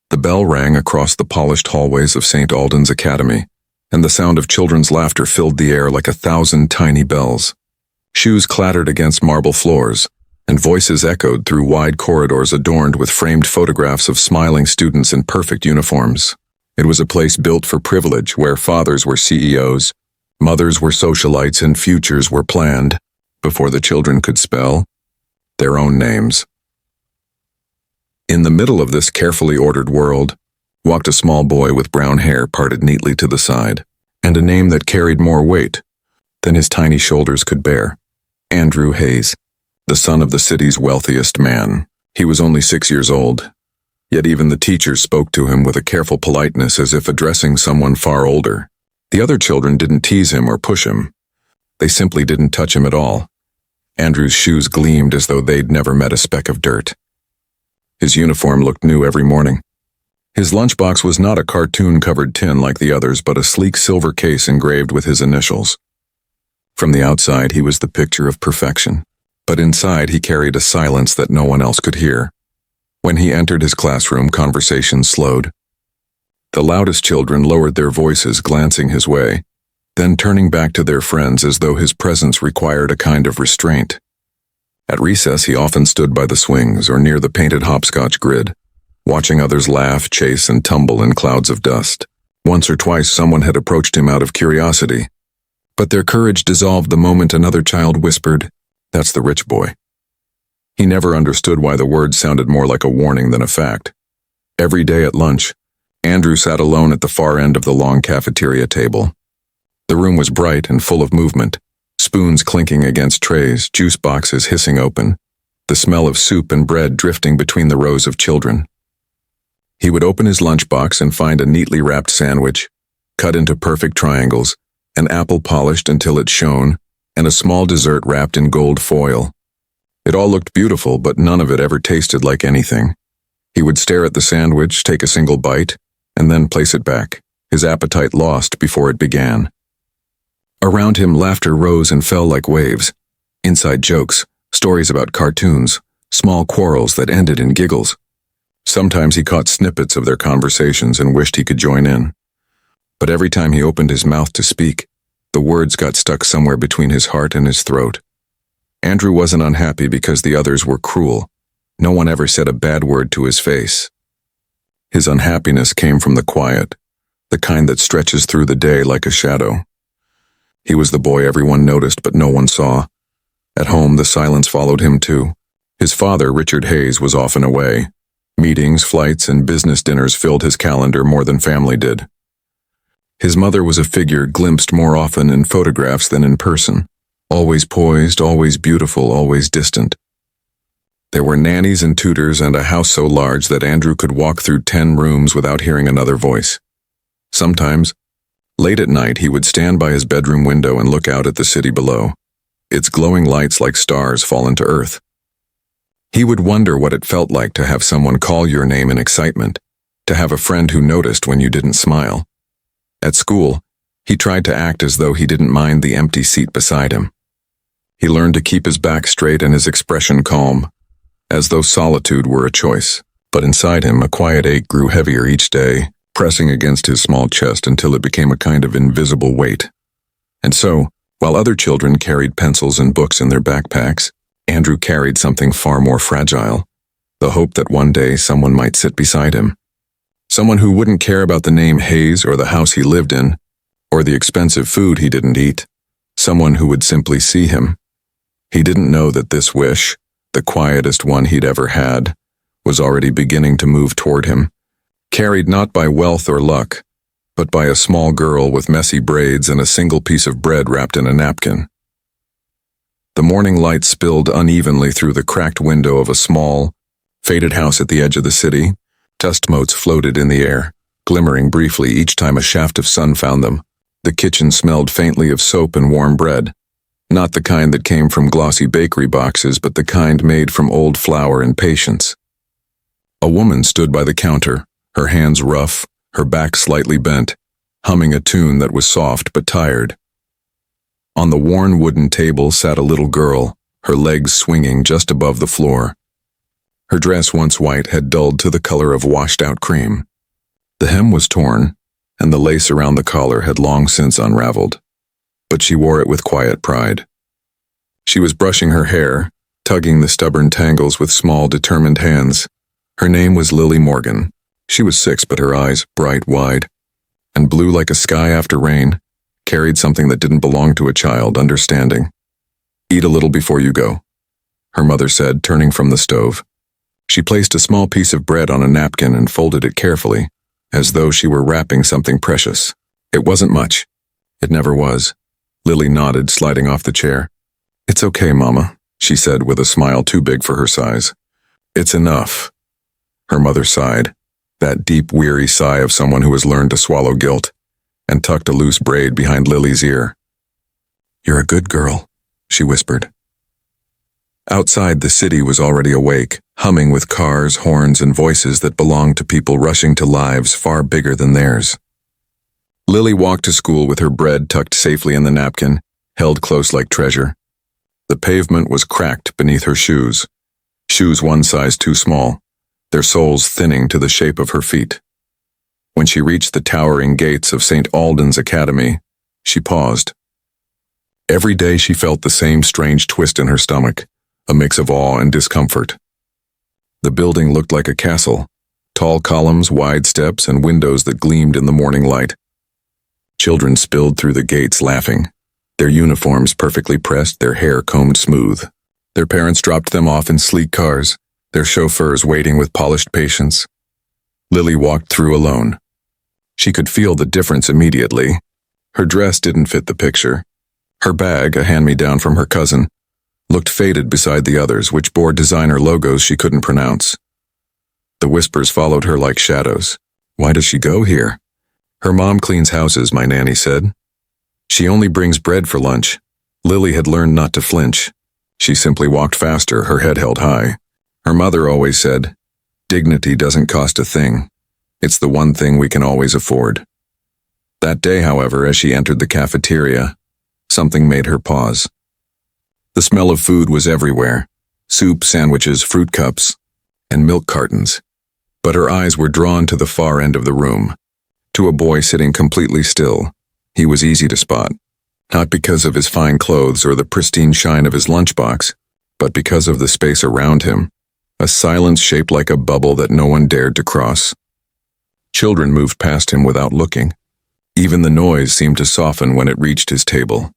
The bell rang across the polished hallways of St. Alden's Academy, and the sound of children's laughter filled the air like 1,000 tiny bells. Shoes clattered against marble floors, and voices echoed through wide corridors adorned with framed photographs of smiling students in perfect uniforms. It was a place built for privilege, where fathers were CEOs, mothers were socialites, and futures were planned, before the children could spell their own names. In the middle of this carefully ordered world walked a small boy with brown hair parted neatly to the side, and a name that carried more weight than his tiny shoulders could bear. Andrew Hayes, the son of the city's wealthiest man. He was only 6 years old, yet even the teachers spoke to him with a careful politeness as if addressing someone far older. The other children didn't tease him or push him. They simply didn't touch him at all. Andrew's shoes gleamed as though they'd never met a speck of dirt. His uniform looked new every morning. His lunchbox was not a cartoon-covered tin like the others, but a sleek silver case engraved with his initials. From the outside, he was the picture of perfection, but inside he carried a silence that no one else could hear. When he entered his classroom, conversation slowed. The loudest children lowered their voices, glancing his way, then turning back to their friends as though his presence required a kind of restraint. At recess, he often stood by the swings or near the painted hopscotch grid, watching others laugh, chase, and tumble in clouds of dust. Once or twice, someone had approached him out of curiosity, but their courage dissolved the moment another child whispered, "That's the rich boy." He never understood why the word sounded more like a warning than a fact. Every day at lunch, Andrew sat alone at the far end of the long cafeteria table. The room was bright and full of movement, spoons clinking against trays, juice boxes hissing open, the smell of soup and bread drifting between the rows of children. He would open his lunchbox and find a neatly wrapped sandwich, cut into perfect triangles, an apple polished until it shone, and a small dessert wrapped in gold foil. It all looked beautiful, but none of it ever tasted like anything. He would stare at the sandwich, take a single bite, and then place it back, his appetite lost before it began. Around him, laughter rose and fell like waves. Inside jokes, stories about cartoons, small quarrels that ended in giggles. Sometimes he caught snippets of their conversations and wished he could join in. But every time he opened his mouth to speak, the words got stuck somewhere between his heart and his throat. Andrew wasn't unhappy because the others were cruel. No one ever said a bad word to his face. His unhappiness came from the quiet, the kind that stretches through the day like a shadow. He was the boy everyone noticed but no one saw. At home, the silence followed him too. His father, Richard Hayes, was often away. Meetings, flights, and business dinners filled his calendar more than family did. His mother was a figure glimpsed more often in photographs than in person. Always poised, always beautiful, always distant. There were nannies and tutors and a house so large that Andrew could walk through 10 rooms without hearing another voice. Sometimes, late at night, he would stand by his bedroom window and look out at the city below. Its glowing lights like stars fallen to earth. He would wonder what it felt like to have someone call your name in excitement, to have a friend who noticed when you didn't smile. At school, he tried to act as though he didn't mind the empty seat beside him. He learned to keep his back straight and his expression calm, as though solitude were a choice. But inside him, a quiet ache grew heavier each day, pressing against his small chest until it became a kind of invisible weight. And so, while other children carried pencils and books in their backpacks, Andrew carried something far more fragile, the hope that one day someone might sit beside him. Someone who wouldn't care about the name Hayes or the house he lived in, or the expensive food he didn't eat. Someone who would simply see him. He didn't know that this wish, the quietest one he'd ever had, was already beginning to move toward him, carried not by wealth or luck, but by a small girl with messy braids and a single piece of bread wrapped in a napkin. The morning light spilled unevenly through the cracked window of a small, faded house at the edge of the city. Dust motes floated in the air, glimmering briefly each time a shaft of sun found them. The kitchen smelled faintly of soap and warm bread, not the kind that came from glossy bakery boxes, but the kind made from old flour and patience. A woman stood by the counter, her hands rough, her back slightly bent, humming a tune that was soft but tired. On the worn wooden table sat a little girl, her legs swinging just above the floor. Her dress, once white, had dulled to the color of washed-out cream. The hem was torn, and the lace around the collar had long since unraveled. But she wore it with quiet pride. She was brushing her hair, tugging the stubborn tangles with small, determined hands. Her name was Lily Morgan. She was 6, but her eyes, bright, wide, and blue like a sky after rain, carried something that didn't belong to a child, understanding. "Eat a little before you go," her mother said, turning from the stove. She placed a small piece of bread on a napkin and folded it carefully, as though she were wrapping something precious. It wasn't much. It never was. Lily nodded, sliding off the chair. "It's okay, Mama," she said with a smile too big for her size. "It's enough." Her mother sighed, that deep, weary sigh of someone who has learned to swallow guilt, and tucked a loose braid behind Lily's ear. "You're a good girl," she whispered. Outside, the city was already awake, humming with cars, horns, and voices that belonged to people rushing to lives far bigger than theirs. Lily walked to school with her bread tucked safely in the napkin, held close like treasure. The pavement was cracked beneath her shoes one size too small, their soles thinning to the shape of her feet. When she reached the towering gates of St. Alden's Academy, she paused. Every day she felt the same strange twist in her stomach, a mix of awe and discomfort. The building looked like a castle, tall columns, wide steps, and windows that gleamed in the morning light. Children spilled through the gates laughing, their uniforms perfectly pressed, their hair combed smooth. Their parents dropped them off in sleek cars, their chauffeurs waiting with polished patience. Lily walked through alone. She could feel the difference immediately. Her dress didn't fit the picture. Her bag, a hand-me-down from her cousin, looked faded beside the others, which bore designer logos she couldn't pronounce. The whispers followed her like shadows. "Why does she go here?" "Her mom cleans houses," my nanny said. "She only brings bread for lunch." Lily had learned not to flinch. She simply walked faster, her head held high. Her mother always said, "Dignity doesn't cost a thing. It's the one thing we can always afford." That day, however, as she entered the cafeteria, something made her pause. The smell of food was everywhere: soup, sandwiches, fruit cups, and milk cartons. But her eyes were drawn to the far end of the room, to a boy sitting completely still. He was easy to spot, not because of his fine clothes or the pristine shine of his lunchbox, but because of the space around him, a silence shaped like a bubble that no one dared to cross. Children moved past him without looking. Even the noise seemed to soften when it reached his table.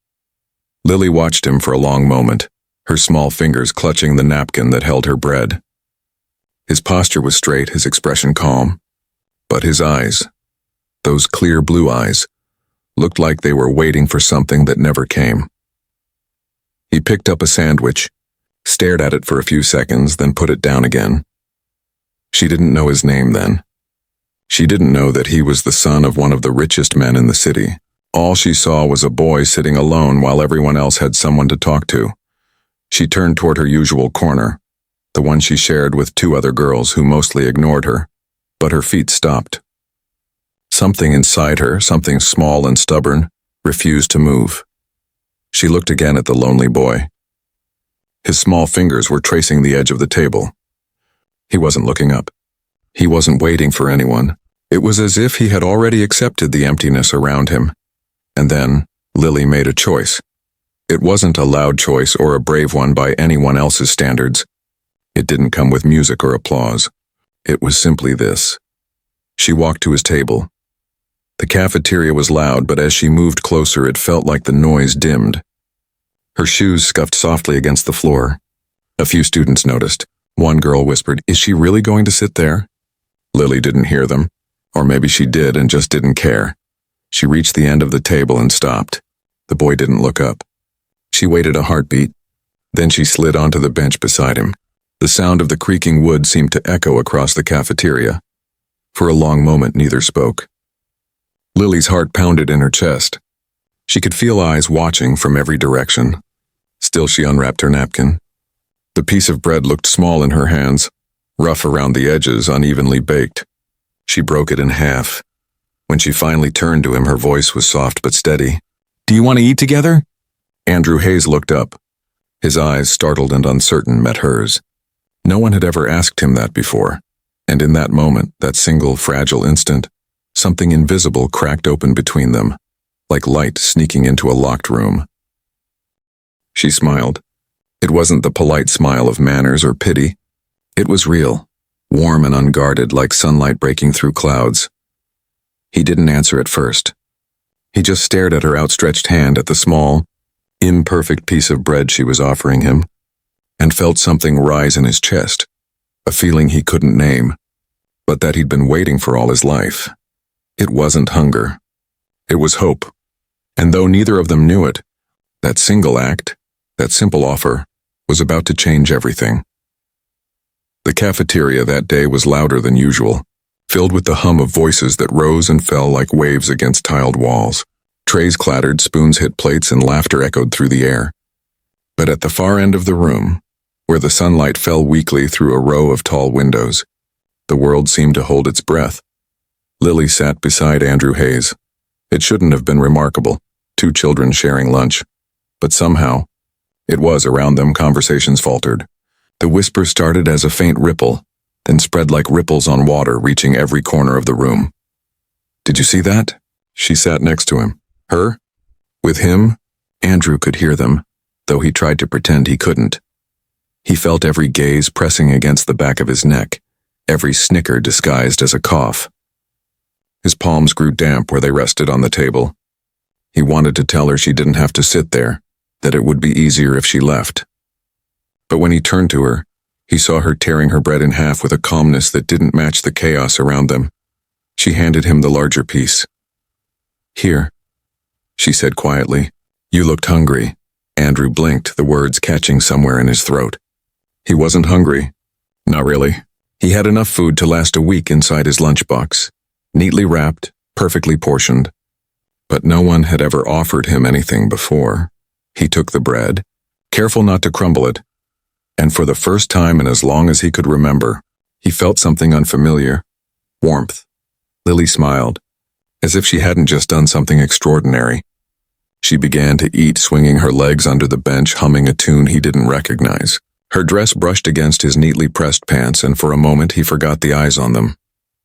Lily watched him for a long moment, her small fingers clutching the napkin that held her bread. His posture was straight, his expression calm, but his eyes, those clear blue eyes, looked like they were waiting for something that never came. He picked up a sandwich, stared at it for a few seconds, then put it down again. She didn't know his name then. She didn't know that he was the son of one of the richest men in the city. All she saw was a boy sitting alone while everyone else had someone to talk to. She turned toward her usual corner, the one she shared with 2 other girls who mostly ignored her, but her feet stopped. Something inside her, something small and stubborn, refused to move. She looked again at the lonely boy. His small fingers were tracing the edge of the table. He wasn't looking up. He wasn't waiting for anyone. It was as if he had already accepted the emptiness around him. And then, Lily made a choice. It wasn't a loud choice or a brave one by anyone else's standards. It didn't come with music or applause. It was simply this. She walked to his table. The cafeteria was loud, but as she moved closer, it felt like the noise dimmed. Her shoes scuffed softly against the floor. A few students noticed. One girl whispered, "Is she really going to sit there?" Lily didn't hear them, or maybe she did and just didn't care. She reached the end of the table and stopped. The boy didn't look up. She waited a heartbeat. Then she slid onto the bench beside him. The sound of the creaking wood seemed to echo across the cafeteria. For a long moment, neither spoke. Lily's heart pounded in her chest. She could feel eyes watching from every direction. Still, she unwrapped her napkin. The piece of bread looked small in her hands, rough around the edges, unevenly baked. She broke it in half. When she finally turned to him, her voice was soft but steady. "Do you want to eat together?" Andrew Hayes looked up. His eyes, startled and uncertain, met hers. No one had ever asked him that before, and in that moment, that single fragile instant, something invisible cracked open between them, like light sneaking into a locked room. She smiled. It wasn't the polite smile of manners or pity. It was real, warm and unguarded, like sunlight breaking through clouds. He didn't answer at first. He just stared at her outstretched hand, at the small, imperfect piece of bread she was offering him, and felt something rise in his chest, a feeling he couldn't name, but that he'd been waiting for all his life. It wasn't hunger. It was hope. And though neither of them knew it, that single act, that simple offer, was about to change everything. The cafeteria that day was louder than usual, filled with the hum of voices that rose and fell like waves against tiled walls. Trays clattered, spoons hit plates, and laughter echoed through the air. But at the far end of the room, where the sunlight fell weakly through a row of tall windows, the world seemed to hold its breath. Lily sat beside Andrew Hayes. It shouldn't have been remarkable, two children sharing lunch. But somehow, it was. Around them, conversations faltered. The whisper started as a faint ripple, then spread like ripples on water, reaching every corner of the room. "Did you see that?" She sat next to him. Her? With him, Andrew could hear them, though he tried to pretend he couldn't. He felt every gaze pressing against the back of his neck, every snicker disguised as a cough. His palms grew damp where they rested on the table. He wanted to tell her she didn't have to sit there, that it would be easier if she left. But when he turned to her, he saw her tearing her bread in half with a calmness that didn't match the chaos around them. She handed him the larger piece. "Here," she said quietly. "You looked hungry." Andrew blinked, the words catching somewhere in his throat. He wasn't hungry. Not really. He had enough food to last a week inside his lunchbox, neatly wrapped, perfectly portioned. But no one had ever offered him anything before. He took the bread, careful not to crumble it, and for the first time in as long as he could remember, he felt something unfamiliar. Warmth. Lily smiled, as if she hadn't just done something extraordinary. She began to eat, swinging her legs under the bench, humming a tune he didn't recognize. Her dress brushed against his neatly pressed pants, and for a moment he forgot the eyes on them.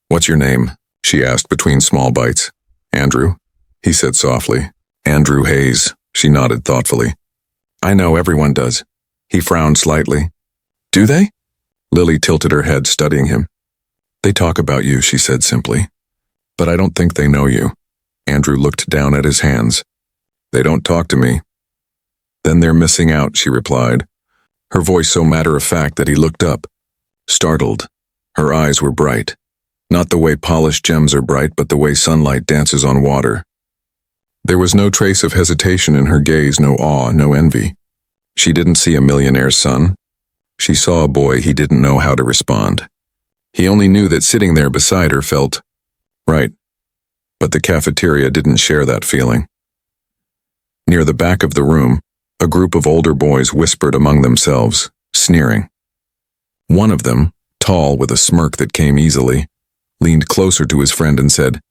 "What's your name?" she asked between small bites. "Andrew," he said softly. "Andrew Hayes," she nodded thoughtfully. "I know, everyone does." He frowned slightly. "Do they?" Lily tilted her head, studying him. "They talk about you," she said simply. "But I don't think they know you." Andrew looked down at his hands. "They don't talk to me." "Then they're missing out," she replied, her voice so matter-of-fact that he looked up. Startled, her eyes were bright. Not the way polished gems are bright, but the way sunlight dances on water. There was no trace of hesitation in her gaze, no awe, no envy. She didn't see a millionaire's son. She saw a boy he didn't know how to respond. He only knew that sitting there beside her felt right. But the cafeteria didn't share that feeling. Near the back of the room, a group of older boys whispered among themselves, sneering. One of them, tall with a smirk that came easily, leaned closer to his friend and said,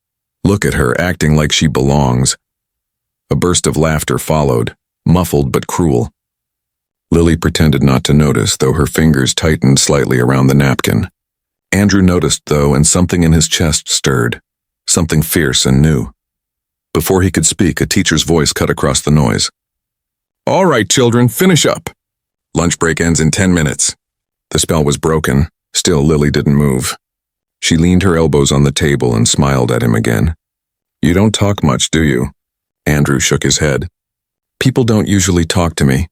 "Look at her, acting like she belongs." A burst of laughter followed, muffled but cruel. Lily pretended not to notice, though her fingers tightened slightly around the napkin. Andrew noticed, though, and something in his chest stirred, something fierce and new. Before he could speak, a teacher's voice cut across the noise. "All right, children, finish up. Lunch break ends in 10 minutes. The spell was broken. Still, Lily didn't move. She leaned her elbows on the table and smiled at him again. "You don't talk much, do you?" Andrew shook his head. "People don't usually talk to me."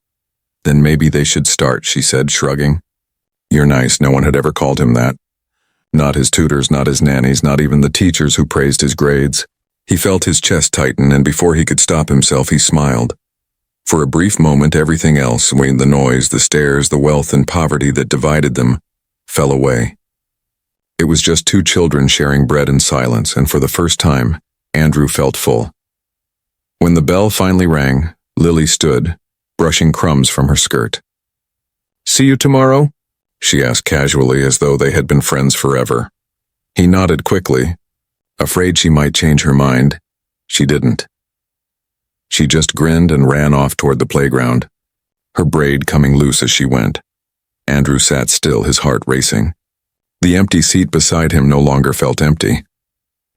"Then maybe they should start," she said, shrugging. "You're nice." No one had ever called him that. Not his tutors, not his nannies, not even the teachers who praised his grades. He felt his chest tighten, and before he could stop himself, he smiled. For a brief moment, everything else, the noise, the stares, the wealth and poverty that divided them, fell away. It was just two children sharing bread in silence, and for the first time, Andrew felt full. When the bell finally rang, Lily stood, brushing crumbs from her skirt. "See you tomorrow?" she asked casually, as though they had been friends forever. He nodded quickly, afraid she might change her mind. She didn't. She just grinned and ran off toward the playground, her braid coming loose as she went. Andrew sat still, his heart racing. The empty seat beside him no longer felt empty.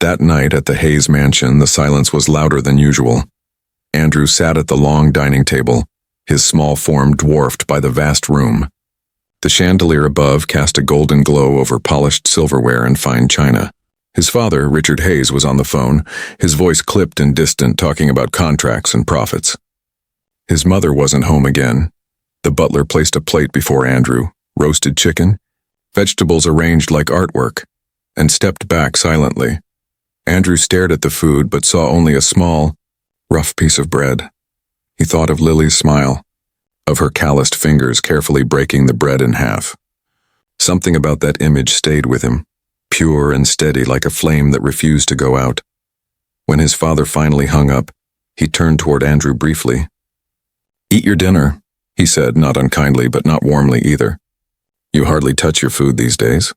That night at the Hayes mansion, the silence was louder than usual. Andrew sat at the long dining table, his small form dwarfed by the vast room. The chandelier above cast a golden glow over polished silverware and fine china. His father, Richard Hayes, was on the phone, his voice clipped and distant, talking about contracts and profits. His mother wasn't home again. The butler placed a plate before Andrew, roasted chicken, vegetables arranged like artwork, and stepped back silently. Andrew stared at the food but saw only a small, rough piece of bread. He thought of Lily's smile, of her calloused fingers carefully breaking the bread in half. Something about that image stayed with him, pure and steady like a flame that refused to go out. When his father finally hung up, he turned toward Andrew briefly. "Eat your dinner," he said, not unkindly but not warmly either. "You hardly touch your food these days."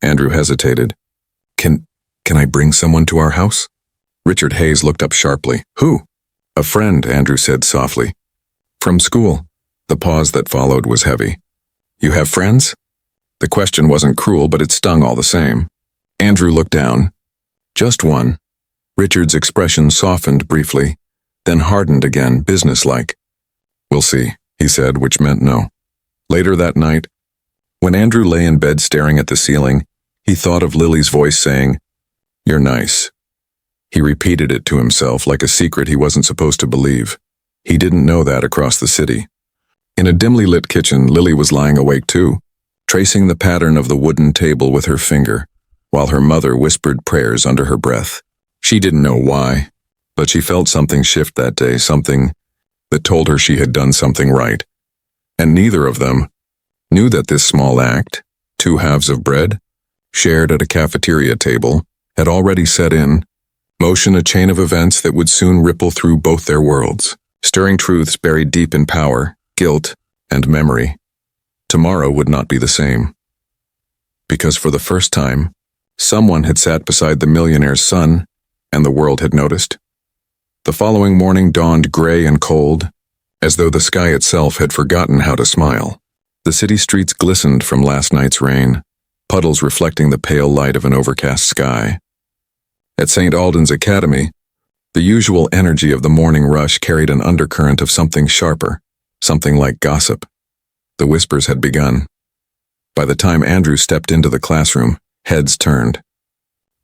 Andrew hesitated. Can I bring someone to our house?" Richard Hayes looked up sharply. "Who?" "A friend," Andrew said softly. "From school." The pause that followed was heavy. "You have friends?" The question wasn't cruel, but it stung all the same. Andrew looked down. "Just one." Richard's expression softened briefly, then hardened again, businesslike. "We'll see," he said, which meant no. Later that night, when Andrew lay in bed staring at the ceiling, he thought of Lily's voice saying, "You're nice." He repeated it to himself like a secret he wasn't supposed to believe. He didn't know that across the city. In a dimly lit kitchen, Lily was lying awake too, tracing the pattern of the wooden table with her finger, while her mother whispered prayers under her breath. She didn't know why, but she felt something shift that day, something that told her she had done something right. And neither of them knew that this small act, 2 halves of bread, shared at a cafeteria table, had already set in motion a chain of events that would soon ripple through both their worlds, stirring truths buried deep in power, guilt, and memory. Tomorrow would not be the same. Because for the first time, someone had sat beside the millionaire's son, and the world had noticed. The following morning dawned gray and cold, as though the sky itself had forgotten how to smile. The city streets glistened from last night's rain, puddles reflecting the pale light of an overcast sky. At St. Alden's Academy, the usual energy of the morning rush carried an undercurrent of something sharper, something like gossip. The whispers had begun. By the time Andrew stepped into the classroom, heads turned.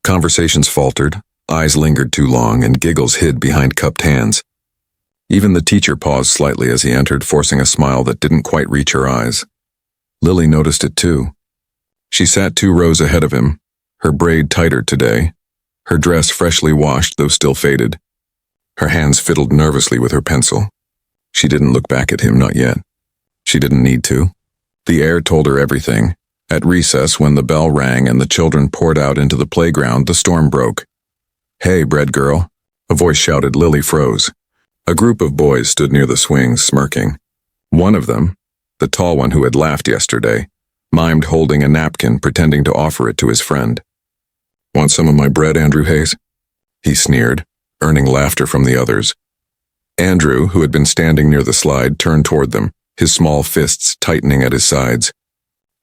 Conversations faltered, eyes lingered too long, and giggles hid behind cupped hands. Even the teacher paused slightly as he entered, forcing a smile that didn't quite reach her eyes. Lily noticed it too. She sat 2 rows ahead of him, her braid tighter today, her dress freshly washed though still faded. Her hands fiddled nervously with her pencil. She didn't look back at him, not yet. She didn't need to. The air told her everything. At recess, when the bell rang and the children poured out into the playground, the storm broke. "Hey, bread girl," a voice shouted. Lily froze. A group of boys stood near the swings, smirking. One of them, the tall one who had laughed yesterday, mimed holding a napkin, pretending to offer it to his friend. "Want some of my bread, Andrew Hayes?" He sneered, earning laughter from the others. Andrew, who had been standing near the slide, turned toward them, his small fists tightening at his sides.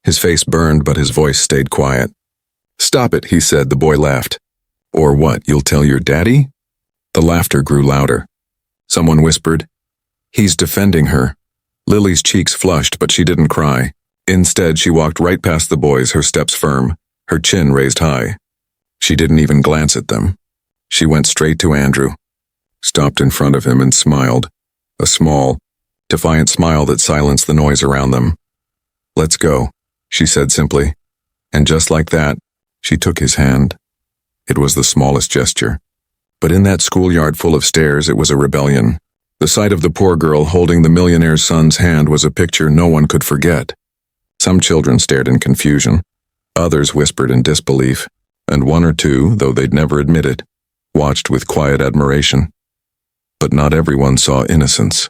His face burned, but his voice stayed quiet. "Stop it," he said. The boy laughed. "Or what, you'll tell your daddy?" The laughter grew louder. Someone whispered, "He's defending her." Lily's cheeks flushed, but she didn't cry. Instead, she walked right past the boys, her steps firm, her chin raised high. She didn't even glance at them. She went straight to Andrew, stopped in front of him and smiled, a small, defiant smile that silenced the noise around them. "Let's go," she said simply. And just like that, she took his hand. It was the smallest gesture. But in that schoolyard full of stairs, it was a rebellion. The sight of the poor girl holding the millionaire's son's hand was a picture no one could forget. Some children stared in confusion. Others whispered in disbelief. And 1 or 2, though they'd never admit it, watched with quiet admiration. But not everyone saw innocence.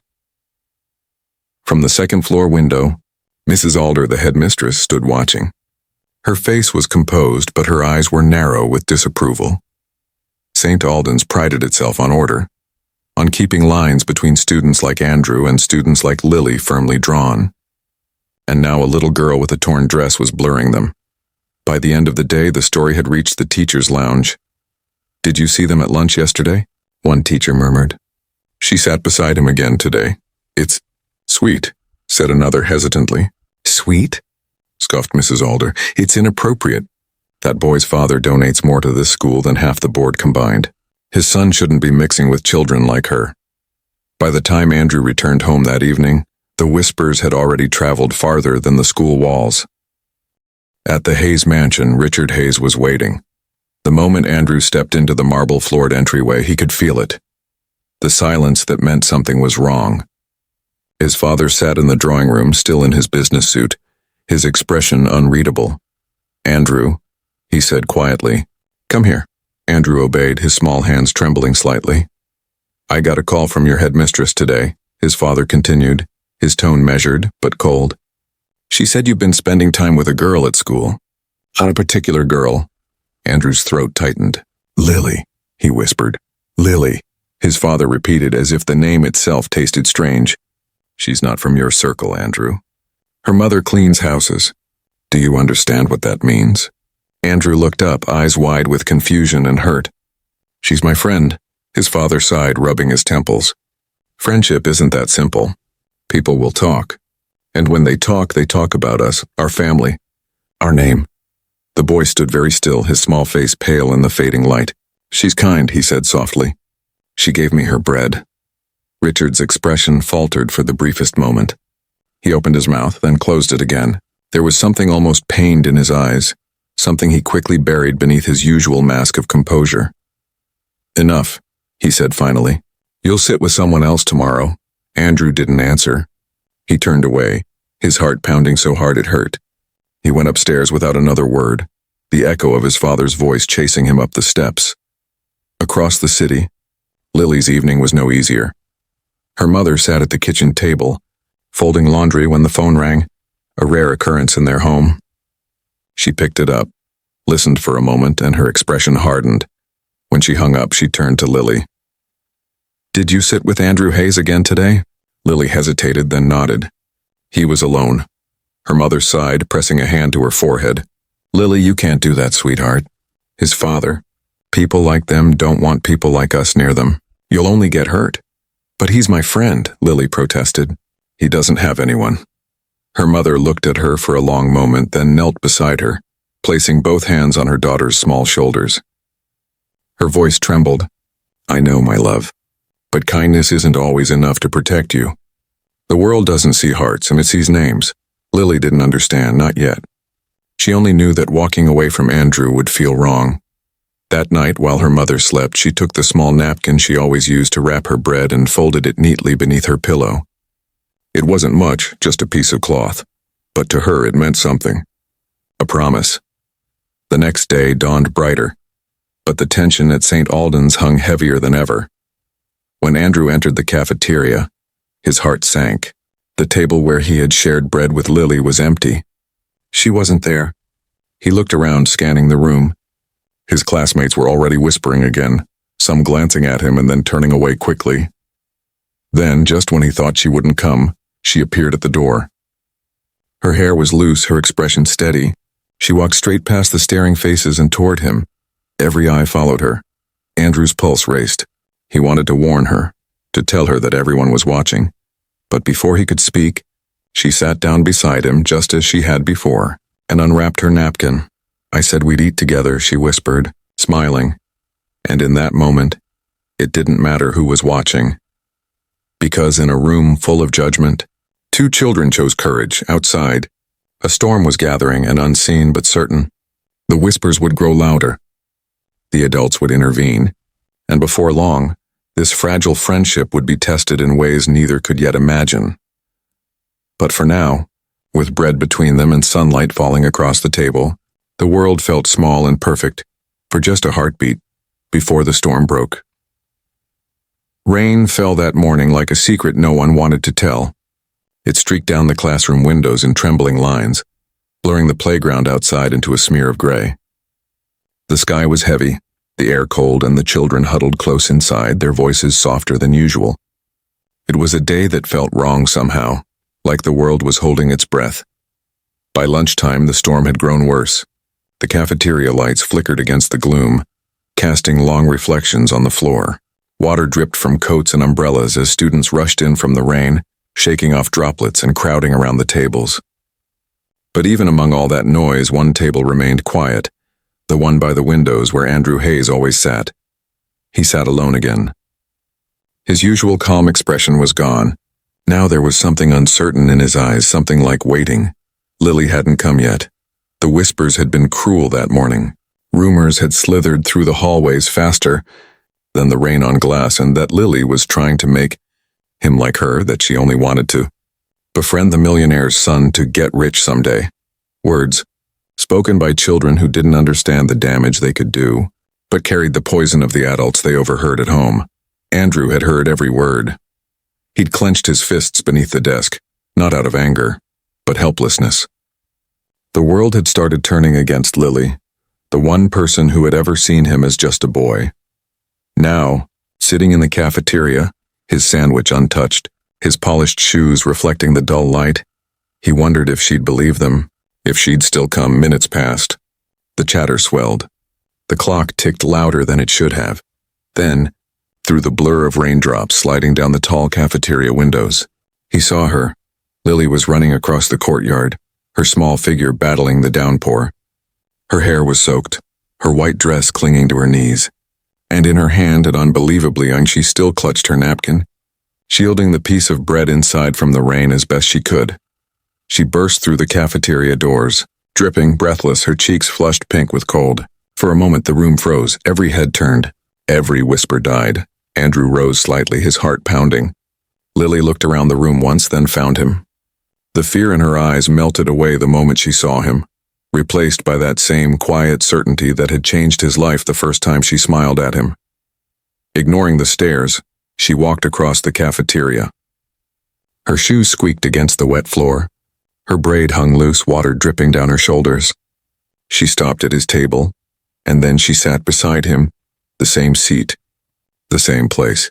From the second-floor window, Mrs. Alder, the headmistress, stood watching. Her face was composed, but her eyes were narrow with disapproval. St. Alden's prided itself on order, on keeping lines between students like Andrew and students like Lily firmly drawn. and now a little girl with a torn dress was blurring them. By the end of the day, the story had reached the teacher's lounge. "Did you see them at lunch yesterday?" one teacher murmured. "She sat beside him again today. It's sweet," said another hesitantly. "Sweet?" scoffed Mrs. Alder. "It's inappropriate. That boy's father donates more to this school than half the board combined. His son shouldn't be mixing with children like her." By the time Andrew returned home that evening, the whispers had already traveled farther than the school walls. At the Hayes mansion, Richard Hayes was waiting. The moment Andrew stepped into the marble-floored entryway, he could feel it. The silence that meant something was wrong. His father sat in the drawing room, still in his business suit, his expression unreadable. "Andrew," he said quietly. "Come here." Andrew obeyed, his small hands trembling slightly. "I got a call from your headmistress today," his father continued, his tone measured but cold. "She said you've been spending time with a girl at school." "On a particular girl." Andrew's throat tightened. "Lily," he whispered. "Lily," his father repeated as if the name itself tasted strange. "She's not from your circle, Andrew. Her mother cleans houses. Do you understand what that means?" Andrew looked up, eyes wide with confusion and hurt. "She's my friend," his father sighed, rubbing his temples. "Friendship isn't that simple. People will talk. And when they talk about us, our family, our name." The boy stood very still, his small face pale in the fading light. "She's kind," he said softly. "She gave me her bread." Richard's expression faltered for the briefest moment. He opened his mouth, then closed it again. There was something almost pained in his eyes, something he quickly buried beneath his usual mask of composure. "Enough," he said finally. "You'll sit with someone else tomorrow." Andrew didn't answer. He turned away, his heart pounding so hard it hurt. He went upstairs without another word, the echo of his father's voice chasing him up the steps. Across the city, Lily's evening was no easier. Her mother sat at the kitchen table, folding laundry when the phone rang, a rare occurrence in their home. She picked it up, listened for a moment, and her expression hardened. When she hung up, she turned to Lily. "Did you sit with Andrew Hayes again today?" Lily hesitated, then nodded. He was alone. Her mother sighed, pressing a hand to her forehead. "Lily, you can't do that, sweetheart." His father. "People like them don't want people like us near them. You'll only get hurt." "But he's my friend," Lily protested. "He doesn't have anyone." Her mother looked at her for a long moment, then knelt beside her, placing both hands on her daughter's small shoulders. Her voice trembled. "I know, my love. But kindness isn't always enough to protect you. The world doesn't see hearts, and it sees names." Lily didn't understand, not yet. She only knew that walking away from Andrew would feel wrong. That night, while her mother slept, she took the small napkin she always used to wrap her bread and folded it neatly beneath her pillow. It wasn't much, just a piece of cloth, but to her it meant something. A promise. The next day dawned brighter, but the tension at St. Alden's hung heavier than ever. When Andrew entered the cafeteria, his heart sank. The table where he had shared bread with Lily was empty. She wasn't there. He looked around, scanning the room. His classmates were already whispering again, some glancing at him and then turning away quickly. Then, just when he thought she wouldn't come, she appeared at the door. Her hair was loose, her expression steady. She walked straight past the staring faces and toward him. Every eye followed her. Andrew's pulse raced. He wanted to warn her, to tell her that everyone was watching. But before he could speak, she sat down beside him just as she had before, and unwrapped her napkin. "I said we'd eat together," she whispered, smiling. And in that moment, it didn't matter who was watching. Because in a room full of judgment, two children chose courage outside. A storm was gathering, and unseen but certain. The whispers would grow louder. The adults would intervene. And before long, this fragile friendship would be tested in ways neither could yet imagine. But for now, with bread between them and sunlight falling across the table, the world felt small and perfect, for just a heartbeat, before the storm broke. Rain fell that morning like a secret no one wanted to tell. It streaked down the classroom windows in trembling lines, blurring the playground outside into a smear of gray. The sky was heavy, the air cold, and the children huddled close inside, their voices softer than usual. It was a day that felt wrong somehow, like the world was holding its breath. By lunchtime, the storm had grown worse. The cafeteria lights flickered against the gloom, casting long reflections on the floor. Water dripped from coats and umbrellas as students rushed in from the rain, shaking off droplets and crowding around the tables. But even among all that noise, one table remained quiet, the one by the windows where Andrew Hayes always sat. He sat alone again. His usual calm expression was gone. Now there was something uncertain in his eyes, something like waiting. Lily hadn't come yet. The whispers had been cruel that morning. Rumors had slithered through the hallways faster than the rain on glass, and that Lily was trying to make him like her, that she only wanted to befriend the millionaire's son to get rich someday. Words, spoken by children who didn't understand the damage they could do, but carried the poison of the adults they overheard at home. Andrew had heard every word. He'd clenched his fists beneath the desk, not out of anger, but helplessness. The world had started turning against Lily, the one person who had ever seen him as just a boy. Now, sitting in the cafeteria, his sandwich untouched, his polished shoes reflecting the dull light, he wondered if she'd believe them, if she'd still come. Minutes passed. The chatter swelled. The clock ticked louder than it should have. Then, through the blur of raindrops sliding down the tall cafeteria windows, he saw her. Lily was running across the courtyard, her small figure battling the downpour. Her hair was soaked, her white dress clinging to her knees, and in her hand, and unbelievably young, she still clutched her napkin, shielding the piece of bread inside from the rain as best she could. She burst through the cafeteria doors, dripping, breathless, her cheeks flushed pink with cold. For a moment the room froze, every head turned, every whisper died. Andrew rose slightly, his heart pounding. Lily looked around the room once, then found him. The fear in her eyes melted away the moment she saw him, replaced by that same quiet certainty that had changed his life the first time she smiled at him. Ignoring the stares, she walked across the cafeteria. Her shoes squeaked against the wet floor. Her braid hung loose, water dripping down her shoulders. She stopped at his table, and then she sat beside him, the same seat, the same place,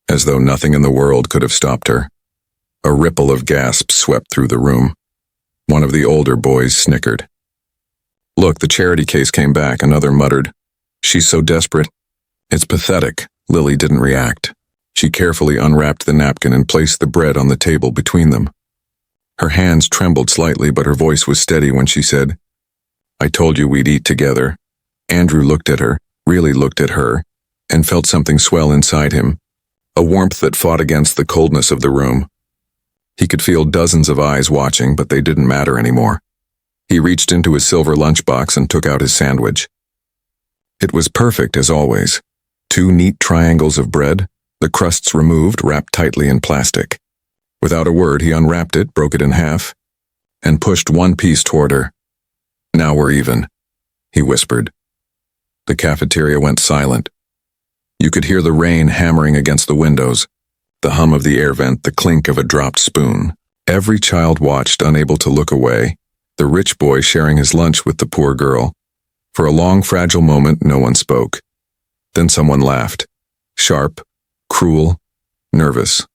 as though nothing in the world could have stopped her. A ripple of gasps swept through the room. One of the older boys snickered. "Look, the charity case came back," another muttered. "She's so desperate." "It's pathetic." Lily didn't react. She carefully unwrapped the napkin and placed the bread on the table between them. Her hands trembled slightly, but her voice was steady when she said, "I told you we'd eat together." Andrew looked at her, really looked at her, and felt something swell inside him, a warmth that fought against the coldness of the room. He could feel dozens of eyes watching, but they didn't matter anymore. He reached into his silver lunchbox and took out his sandwich. It was perfect as always. 2 neat triangles of bread, the crusts removed, wrapped tightly in plastic. Without a word, he unwrapped it, broke it in half, and pushed one piece toward her. "Now we're even," he whispered. The cafeteria went silent. You could hear the rain hammering against the windows, the hum of the air vent, the clink of a dropped spoon. Every child watched, unable to look away, the rich boy sharing his lunch with the poor girl. For a long, fragile moment, no one spoke. Then someone laughed. Sharp, cruel, nervous.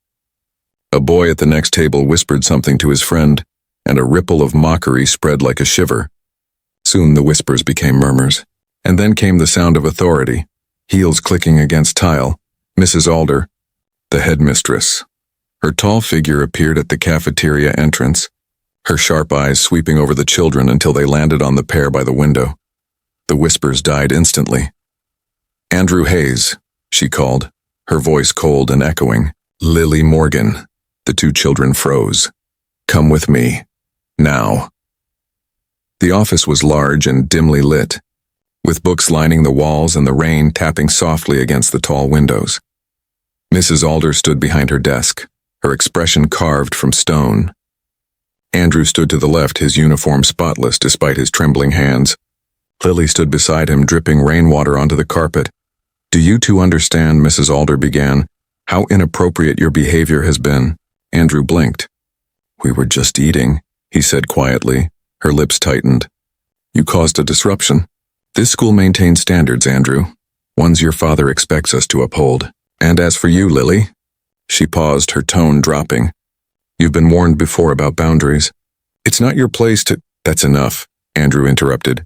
A boy at the next table whispered something to his friend, and a ripple of mockery spread like a shiver. Soon the whispers became murmurs, and then came the sound of authority, heels clicking against tile. Mrs. Alder, the headmistress. Her tall figure appeared at the cafeteria entrance, her sharp eyes sweeping over the children until they landed on the pair by the window. The whispers died instantly. "Andrew Hayes," she called, her voice cold and echoing. "Lily Morgan." The 2 children froze. "Come with me. Now." The office was large and dimly lit, with books lining the walls and the rain tapping softly against the tall windows. Mrs. Alder stood behind her desk, her expression carved from stone. Andrew stood to the left, his uniform spotless despite his trembling hands. Lily stood beside him, dripping rainwater onto the carpet. "Do you 2 understand," Mrs. Alder began, "how inappropriate your behavior has been?" Andrew blinked. "We were just eating," he said quietly. Her lips tightened. "You caused a disruption. This school maintains standards, Andrew, ones your father expects us to uphold. And as for you, Lily," she paused, her tone dropping, "you've been warned before about boundaries. It's not your place to—" "That's enough," Andrew interrupted.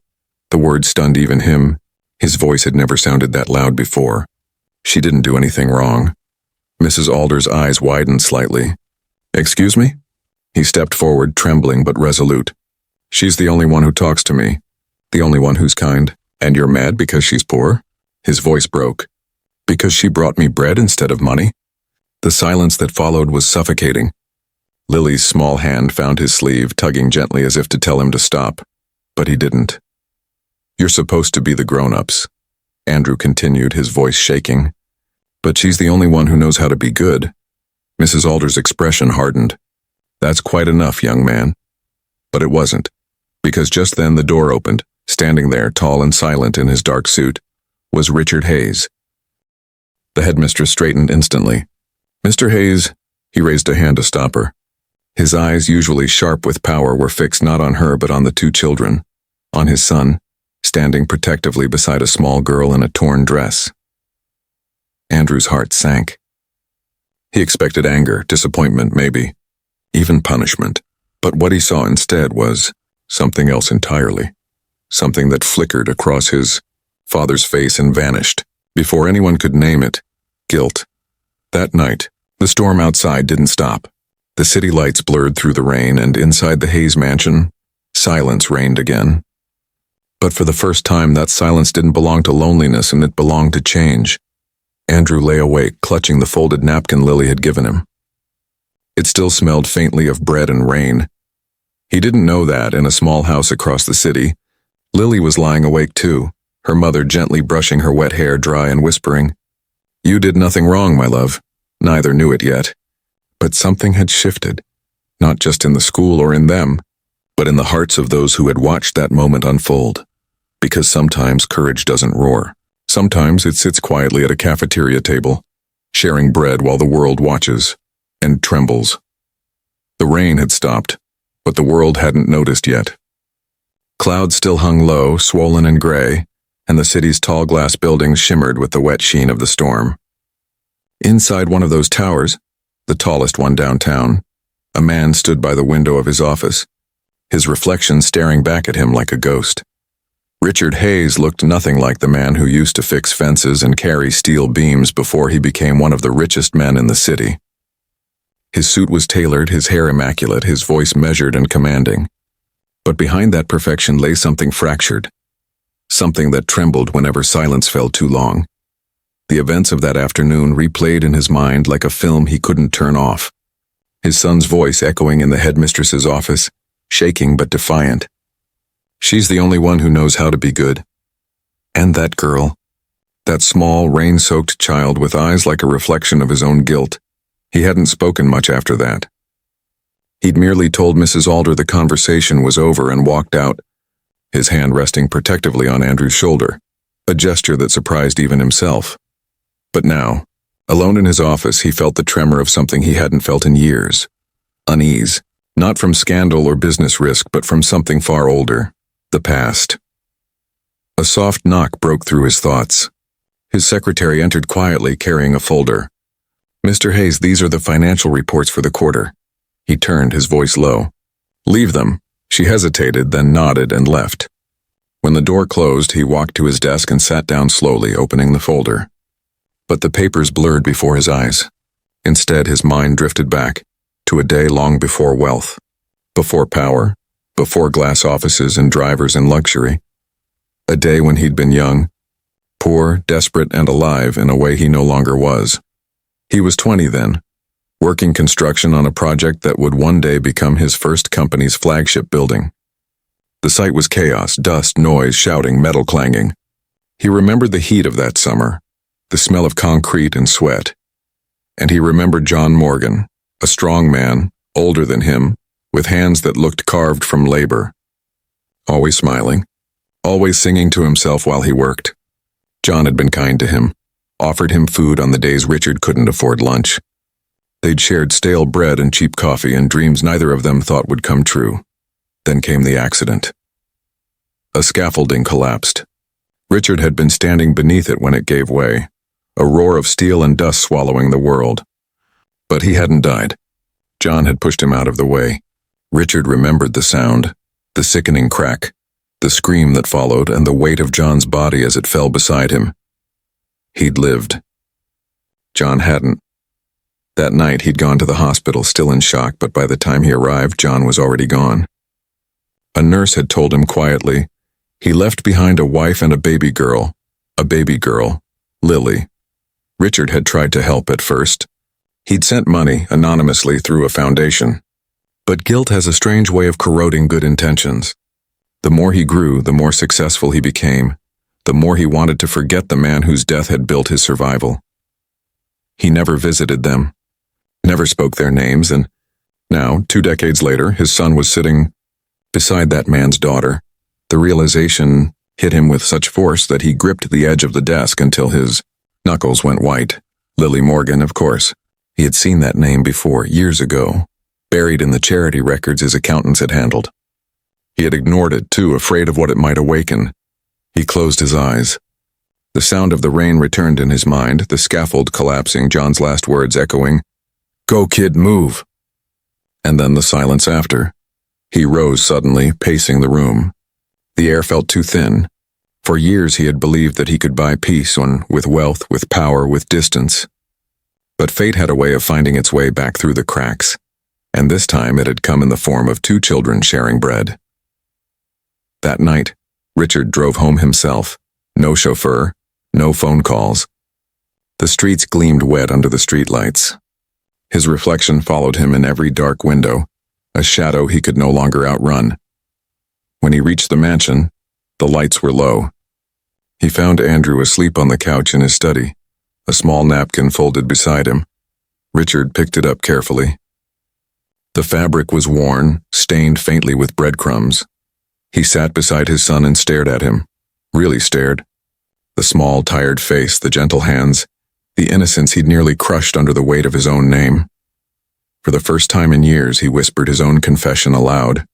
The word stunned even him. His voice had never sounded that loud before. "She didn't do anything wrong." Mrs. Alder's eyes widened slightly. "Excuse me?" He stepped forward, trembling but resolute. "She's the only one who talks to me. The only one who's kind. And you're mad because she's poor?" His voice broke. "Because she brought me bread instead of money?" The silence that followed was suffocating. Lily's small hand found his sleeve, tugging gently as if to tell him to stop. But he didn't. "You're supposed to be the grown-ups," Andrew continued, his voice shaking. "But she's the only one who knows how to be good." Mrs. Alder's expression hardened. "That's quite enough, young man." But it wasn't, because just then the door opened. Standing there, tall and silent in his dark suit, was Richard Hayes. The headmistress straightened instantly. "Mr. Hayes," he raised a hand to stop her. His eyes, usually sharp with power, were fixed not on her but on the two children, on his son, standing protectively beside a small girl in a torn dress. Andrew's heart sank. He expected anger, disappointment, maybe, even punishment, but what he saw instead was something else entirely. Something that flickered across his father's face and vanished, before anyone could name it: guilt. That night, the storm outside didn't stop. The city lights blurred through the rain, and inside the Hayes mansion, silence reigned again. But for the first time, that silence didn't belong to loneliness, and it belonged to change. Andrew lay awake, clutching the folded napkin Lily had given him. It still smelled faintly of bread and rain. He didn't know that, in a small house across the city, Lily was lying awake too, her mother gently brushing her wet hair dry and whispering, "You did nothing wrong, my love." Neither knew it yet. But something had shifted, not just in the school or in them, but in the hearts of those who had watched that moment unfold. Because sometimes courage doesn't roar. Sometimes it sits quietly at a cafeteria table, sharing bread while the world watches and trembles. The rain had stopped, but the world hadn't noticed yet. Clouds still hung low, swollen and gray, and the city's tall glass buildings shimmered with the wet sheen of the storm. Inside one of those towers, the tallest one downtown, a man stood by the window of his office, his reflection staring back at him like a ghost. Richard Hayes looked nothing like the man who used to fix fences and carry steel beams before he became one of the richest men in the city. His suit was tailored, his hair immaculate, his voice measured and commanding. But behind that perfection lay something fractured, something that trembled whenever silence fell too long. The events of that afternoon replayed in his mind like a film he couldn't turn off. His son's voice echoing in the headmistress's office, shaking but defiant. "She's the only one who knows how to be good." And that girl, that small, rain-soaked child with eyes like a reflection of his own guilt. He hadn't spoken much after that. He'd merely told Mrs. Alder the conversation was over and walked out, his hand resting protectively on Andrew's shoulder, a gesture that surprised even himself. But now, alone in his office, he felt the tremor of something he hadn't felt in years. Unease, not from scandal or business risk, but from something far older, the past. A soft knock broke through his thoughts. His secretary entered quietly, carrying a folder. "Mr. Hayes, these are the financial reports for the quarter." He turned, his voice low. "Leave them." She hesitated, then nodded and left. When the door closed, he walked to his desk and sat down slowly, opening the folder. But the papers blurred before his eyes. Instead, his mind drifted back to a day long before wealth, before power, before glass offices and drivers in luxury. A day when he'd been young, poor, desperate, and alive in a way he no longer was. He was 20 then, working construction on a project that would one day become his first company's flagship building. The site was chaos, dust, noise, shouting, metal clanging. He remembered the heat of that summer, the smell of concrete and sweat. And he remembered John Morgan, a strong man, older than him, with hands that looked carved from labor. Always smiling, always singing to himself while he worked. John had been kind to him, offered him food on the days Richard couldn't afford lunch. They'd shared stale bread and cheap coffee and dreams neither of them thought would come true. Then came the accident. A scaffolding collapsed. Richard had been standing beneath it when it gave way, a roar of steel and dust swallowing the world. But he hadn't died. John had pushed him out of the way. Richard remembered the sound, The sickening crack, the scream that followed, and the weight of John's body as it fell beside him. He'd lived. John hadn't. That night he'd gone to the hospital still in shock, but by the time he arrived, John was already gone. A nurse had told him quietly, he left behind a wife and a baby girl, Lily. Richard had tried to help at first. He'd sent money anonymously through a foundation. But guilt has a strange way of corroding good intentions. The more he grew, the more successful he became, the more he wanted to forget the man whose death had built his survival. He never visited them, never spoke their names, and now, 2 decades later, his son was sitting beside that man's daughter. The realization hit him with such force that he gripped the edge of the desk until his knuckles went white. Lily Morgan, of course. He had seen that name before, years ago, buried in the charity records his accountants had handled. He had ignored it, too, afraid of what it might awaken. He closed his eyes. The sound of the rain returned in his mind, the scaffold collapsing, John's last words echoing, "Go, kid, move." And then the silence after. He rose suddenly, pacing the room. The air felt too thin. For years he had believed that he could buy peace with wealth, with power, with distance. But fate had a way of finding its way back through the cracks, and this time it had come in the form of 2 children sharing bread. That night, Richard drove home himself. No chauffeur, no phone calls. The streets gleamed wet under the streetlights. His reflection followed him in every dark window, a shadow he could no longer outrun. When he reached the mansion, the lights were low. He found Andrew asleep on the couch in his study, a small napkin folded beside him. Richard picked it up carefully. The fabric was worn, stained faintly with breadcrumbs. He sat beside his son and stared at him, really stared. The small, tired face, the gentle hands, the innocence he'd nearly crushed under the weight of his own name. For the first time in years, he whispered his own confession aloud.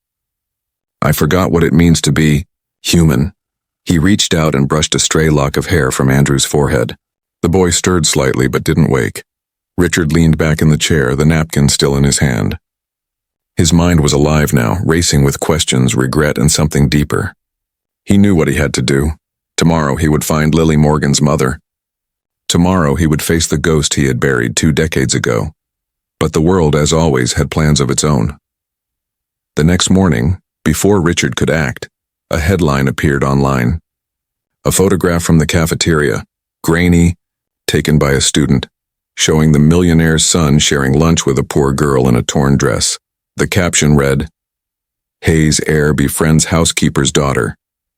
"I forgot what it means to be human." He reached out and brushed a stray lock of hair from Andrew's forehead. The boy stirred slightly but didn't wake. Richard leaned back in the chair, the napkin still in his hand. His mind was alive now, racing with questions, regret, and something deeper. He knew what he had to do. Tomorrow he would find Lily Morgan's mother. Tomorrow he would face the ghost he had buried 2 decades ago. But the world, as always, had plans of its own. The next morning, before Richard could act, a headline appeared online. A photograph from the cafeteria, grainy, taken by a student, showing the millionaire's son sharing lunch with a poor girl in a torn dress. The caption read, "Hayes heir befriends housekeeper's daughter.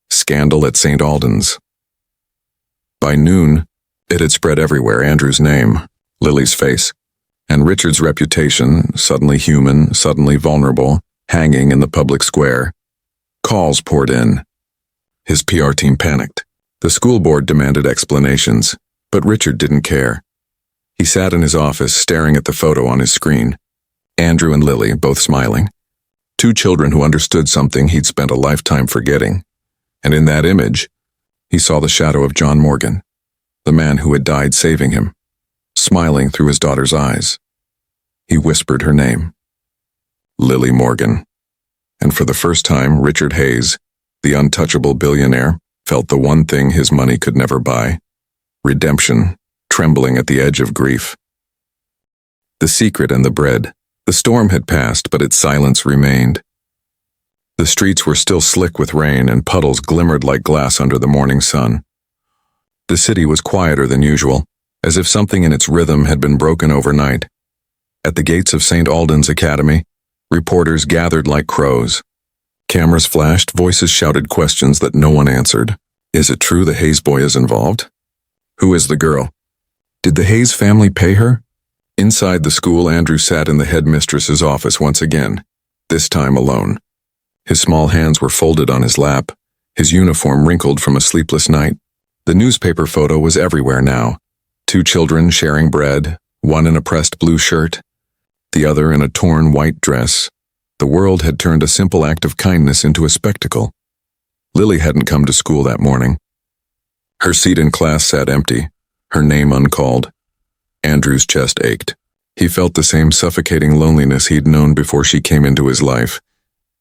Scandal at St. Alden's." By noon, it had spread everywhere, Andrew's name, Lily's face, and Richard's reputation, suddenly human, suddenly vulnerable, hanging in the public square. Calls poured in. His PR team panicked. The school board demanded explanations, but Richard didn't care. He sat in his office staring at the photo on his screen. Andrew and Lily, both smiling. 2 children who understood something he'd spent a lifetime forgetting. And in that image, he saw the shadow of John Morgan, the man who had died saving him, smiling through his daughter's eyes. He whispered her name. Lily Morgan. And for the first time, Richard Hayes, the untouchable billionaire, felt the one thing his money could never buy: redemption, trembling at the edge of grief. The secret and the bread. The storm had passed, but its silence remained. The streets were still slick with rain, and puddles glimmered like glass under the morning sun. The city was quieter than usual, as if something in its rhythm had been broken overnight. At the gates of St. Alden's Academy, reporters gathered like crows. Cameras flashed, voices shouted questions that no one answered. Is it true the Hayes boy is involved? Who is the girl? Did the Hayes family pay her? Inside the school, Andrew sat in the headmistress's office once again, this time alone. His small hands were folded on his lap, his uniform wrinkled from a sleepless night. The newspaper photo was everywhere now. 2 children sharing bread, one in a pressed blue shirt, the other in a torn white dress. The world had turned a simple act of kindness into a spectacle. Lily hadn't come to school that morning. Her seat in class sat empty, her name uncalled. Andrew's chest ached. He felt the same suffocating loneliness he'd known before she came into his life,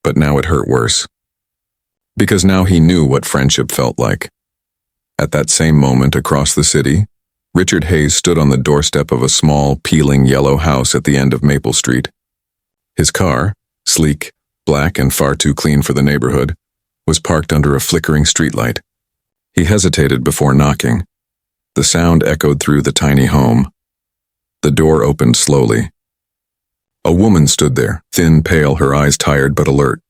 but now it hurt worse. because now he knew what friendship felt like. At that same moment across the city, Richard Hayes stood on the doorstep of a small, peeling yellow house at the end of Maple Street. His car, sleek, black and far too clean for the neighborhood, was parked under a flickering streetlight. He hesitated before knocking. The sound echoed through the tiny home. The door opened slowly. A woman stood there, thin, pale, her eyes tired but alert.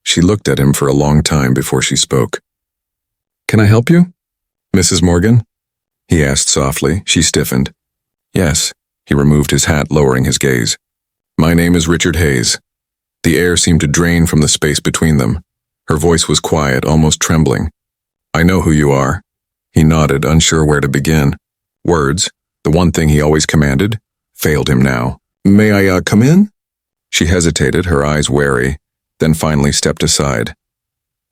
She looked at him for a long time before she spoke. "Can I help you, Mrs. Morgan?" he asked softly. She stiffened. "Yes." He removed his hat, lowering his gaze. "My name is Richard Hayes." The air seemed to drain from the space between them. Her voice was quiet, almost trembling. "I know who you are." He nodded, unsure where to begin. Words, the one thing he always commanded, failed him now. "May I, come in?" She hesitated, her eyes wary, then finally stepped aside.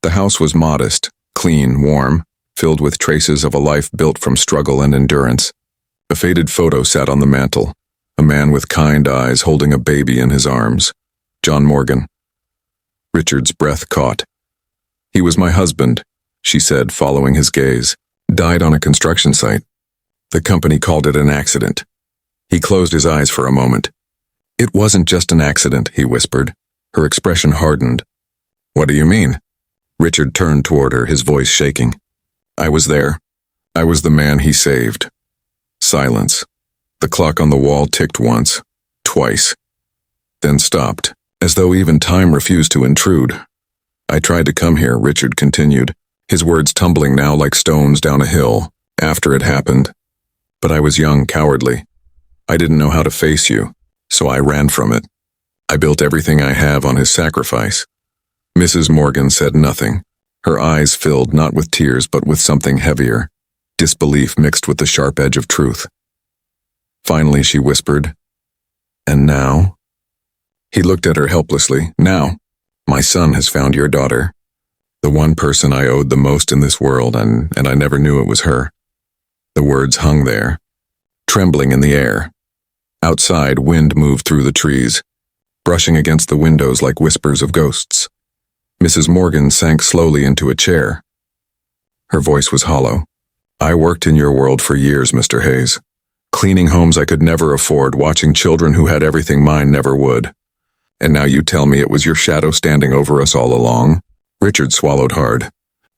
The house was modest, clean, warm, filled with traces of a life built from struggle and endurance. A faded photo sat on the mantel, a man with kind eyes holding a baby in his arms. John Morgan. Richard's breath caught. "He was my husband," she said, following his gaze. "Died on a construction site. The company called it an accident." He closed his eyes for a moment. "It wasn't just an accident," he whispered. Her expression hardened. "What do you mean?" Richard turned toward her, his voice shaking. "I was there. I was the man he saved." Silence. The clock on the wall ticked once, twice, then stopped, as though even time refused to intrude. "I tried to come here," Richard continued, his words tumbling now like stones down a hill, "after it happened. But I was young, cowardly. I didn't know how to face you, so I ran from it. I built everything I have on his sacrifice." Mrs. Morgan said nothing. Her eyes filled not with tears but with something heavier, disbelief mixed with the sharp edge of truth. Finally she whispered, "And now?" He looked at her helplessly. "Now, my son has found your daughter. The one person I owed the most in this world, and I never knew it was her." The words hung there, trembling in the air. Outside, wind moved through the trees, brushing against the windows like whispers of ghosts. Mrs. Morgan sank slowly into a chair. Her voice was hollow. "I worked in your world for years, Mr. Hayes. Cleaning homes I could never afford, watching children who had everything mine never would. And now you tell me it was your shadow standing over us all along?" Richard swallowed hard.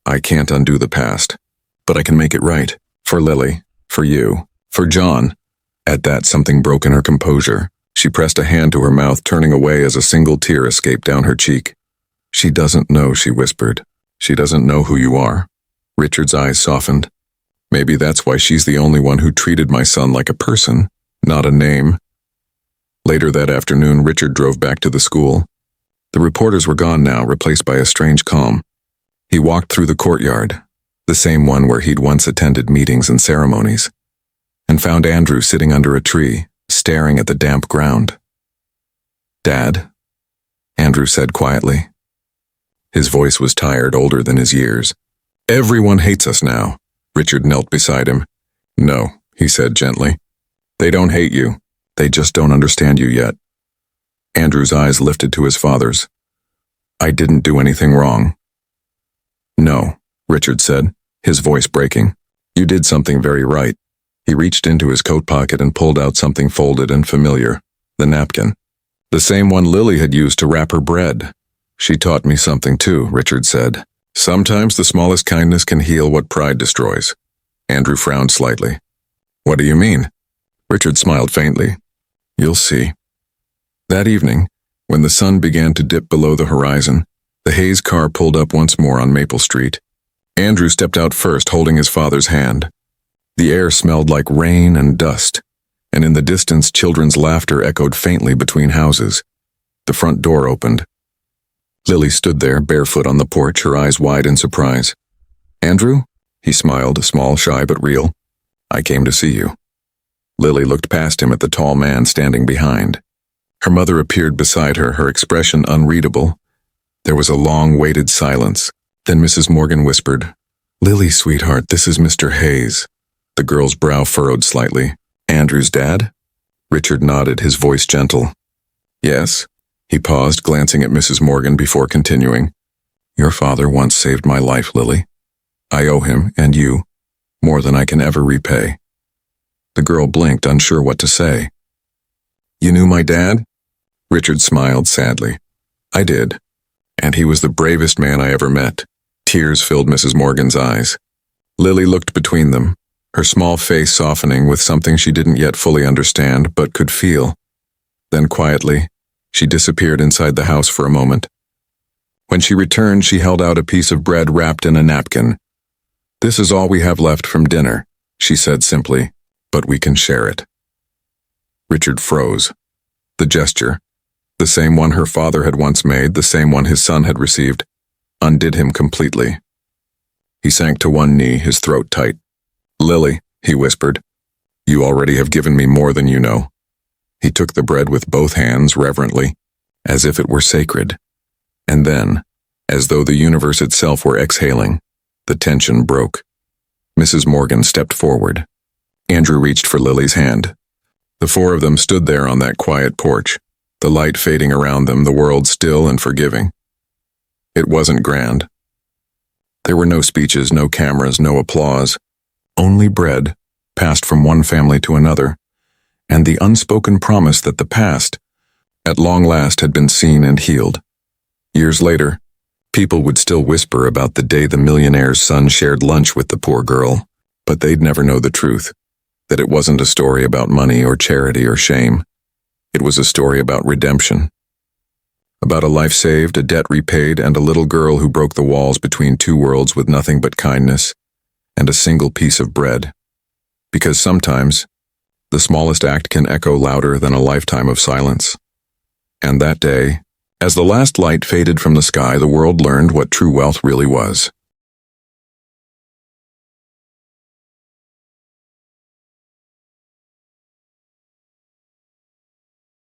"I can't undo the past, but I can make it right. For Lily, for you, for John." At that, something broke in her composure. She pressed a hand to her mouth, turning away as a single tear escaped down her cheek. "She doesn't know," she whispered. "She doesn't know who you are." Richard's eyes softened. "Maybe that's why she's the only one who treated my son like a person, not a name." Later that afternoon, Richard drove back to the school. The reporters were gone now, replaced by a strange calm. He walked through the courtyard, the same one where he'd once attended meetings and ceremonies, and found Andrew sitting under a tree, staring at the damp ground. "Dad?" Andrew said quietly. His voice was tired, older than his years. "Everyone hates us now." Richard knelt beside him. "No," he said gently. "They don't hate you. They just don't understand you yet." Andrew's eyes lifted to his father's. "I didn't do anything wrong." "No," Richard said, his voice breaking. "You did something very right." He reached into his coat pocket and pulled out something folded and familiar, the napkin. The same one Lily had used to wrap her bread. "She taught me something too," Richard said. "Sometimes the smallest kindness can heal what pride destroys." Andrew frowned slightly. "What do you mean?" Richard smiled faintly. "You'll see." That evening, when the sun began to dip below the horizon, the Hayes car pulled up once more on Maple Street. Andrew stepped out first, holding his father's hand. The air smelled like rain and dust, and in the distance children's laughter echoed faintly between houses. The front door opened. Lily stood there, barefoot on the porch, her eyes wide in surprise. "Andrew?" He smiled, small, shy, but real. "I came to see you." Lily looked past him at the tall man standing behind. Her mother appeared beside her, her expression unreadable. There was a long, waited silence. Then Mrs. Morgan whispered, "Lily, sweetheart, this is Mr. Hayes." The girl's brow furrowed slightly. "Andrew's dad?" Richard nodded, his voice gentle. "Yes." He paused, glancing at Mrs. Morgan before continuing. Your father once saved my life, Lily. I owe him, and you, more than I can ever repay. The girl blinked, unsure what to say. You knew my dad? Richard smiled sadly. I did, and he was the bravest man I ever met. Tears filled Mrs. Morgan's eyes. Lily looked between them, her small face softening with something she didn't yet fully understand but could feel. Then quietly, she disappeared inside the house for a moment. When she returned, she held out a piece of bread wrapped in a napkin. This is all we have left from dinner, she said simply, but we can share it. Richard froze. The gesture, the same one her father had once made, the same one his son had received, undid him completely. He sank to one knee, his throat tight. Lily, he whispered, you already have given me more than you know. He took the bread with both hands reverently, as if it were sacred. And then, as though the universe itself were exhaling, the tension broke. Mrs. Morgan stepped forward. Andrew reached for Lily's hand. The four of them stood there on that quiet porch, the light fading around them, the world still and forgiving. It wasn't grand. There were no speeches, no cameras, no applause. Only bread, passed from one family to another, and the unspoken promise that the past, at long last, had been seen and healed. Years later, people would still whisper about the day the millionaire's son shared lunch with the poor girl, but they'd never know the truth, that it wasn't a story about money or charity or shame. It was a story about redemption. About a life saved, a debt repaid, and a little girl who broke the walls between two worlds with nothing but kindness and a single piece of bread. Because sometimes, the smallest act can echo louder than a lifetime of silence. And that day, as the last light faded from the sky, the world learned what true wealth really was.